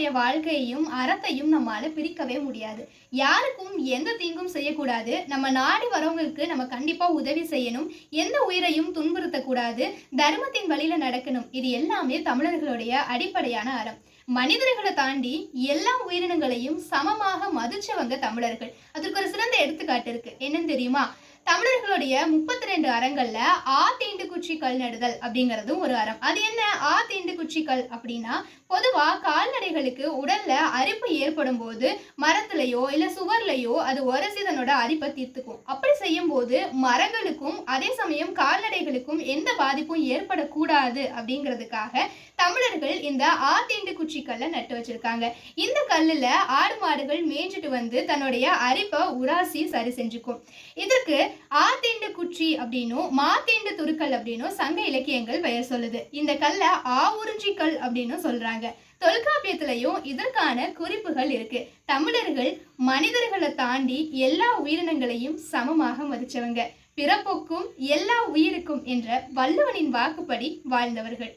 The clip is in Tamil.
மனிதர்களுடைய வாழ்க்கையையும் அறத்தையும் நம்மால பிரிக்கவே முடியாது. யாருக்கும் எந்த தீங்கும் செய்யக்கூடாது. நம்ம நாடி வரவங்களுக்கு நம்ம கண்டிப்பா உதவி செய்யணும். எந்த உயிரையும் துன்புறுத்தக்கூடாது. தர்மத்தின் வழியில நடக்கணும். இது எல்லாமே தமிழர்களுடைய அடிப்படையான அறம். மனிதர்களை தாண்டி எல்லா உயிரினங்களையும் சமமாக மதிச்சவங்க தமிழர்கள். அதற்கு ஒரு சிறந்த எடுத்துக்காட்டு இருக்கு. என்னன்னு தெரியுமா? தமிழர்களுடைய 32 அறங்கள்ல தீண்டு குச்சி கல் நடுதல் அப்படிங்கறதும் ஒரு அறம். அது என்ன தீண்டு குச்சி கல் அப்படின்னா, பொதுவா கால்நடைகளுக்கு உடல்ல அரிப்பு ஏற்படும் போது மரத்திலேயோ இல்ல சுவர்லயோ அது உரசி தன்னோட அரிப்பை தீர்த்துக்கும். அப்படி செய்யும் போது மரங்களுக்கும் அதே சமயம் கால்நடைகளுக்கும் எந்த பாதிப்பும் ஏற்படக்கூடாது அப்படிங்கிறதுக்காக தமிழர்கள் இந்த தீண்டு குச்சி கல்லை நட்டு வச்சிருக்காங்க. இந்த கல்லுல ஆடு மாடுகள் மேய்ஞ்சிட்டு வந்து தன்னுடைய அரிப்பை உராசி சரி செஞ்சுக்கும். இதற்கு தீண்டு குச்சி அப்படின்னும் மாத்தீண்டு துருக்கல் அப்படின்னும் சங்க இலக்கியங்கள் பெயர் சொல்லுது. இந்த கல்ல உறிஞ்சி கல் அப்படின்னு சொல்றாங்க. தொல்காப்பியத்திலையும் இதற்கான குறிப்புகள் இருக்கு. தமிழர்கள் மனிதர்களை தாண்டி எல்லா உயிரினங்களையும் சமமாக மதிச்சவங்க. பிறப்புக்கும் எல்லா உயிருக்கும் என்ற வள்ளுவனின் வாக்குப்படி வாழ்ந்தவர்கள்.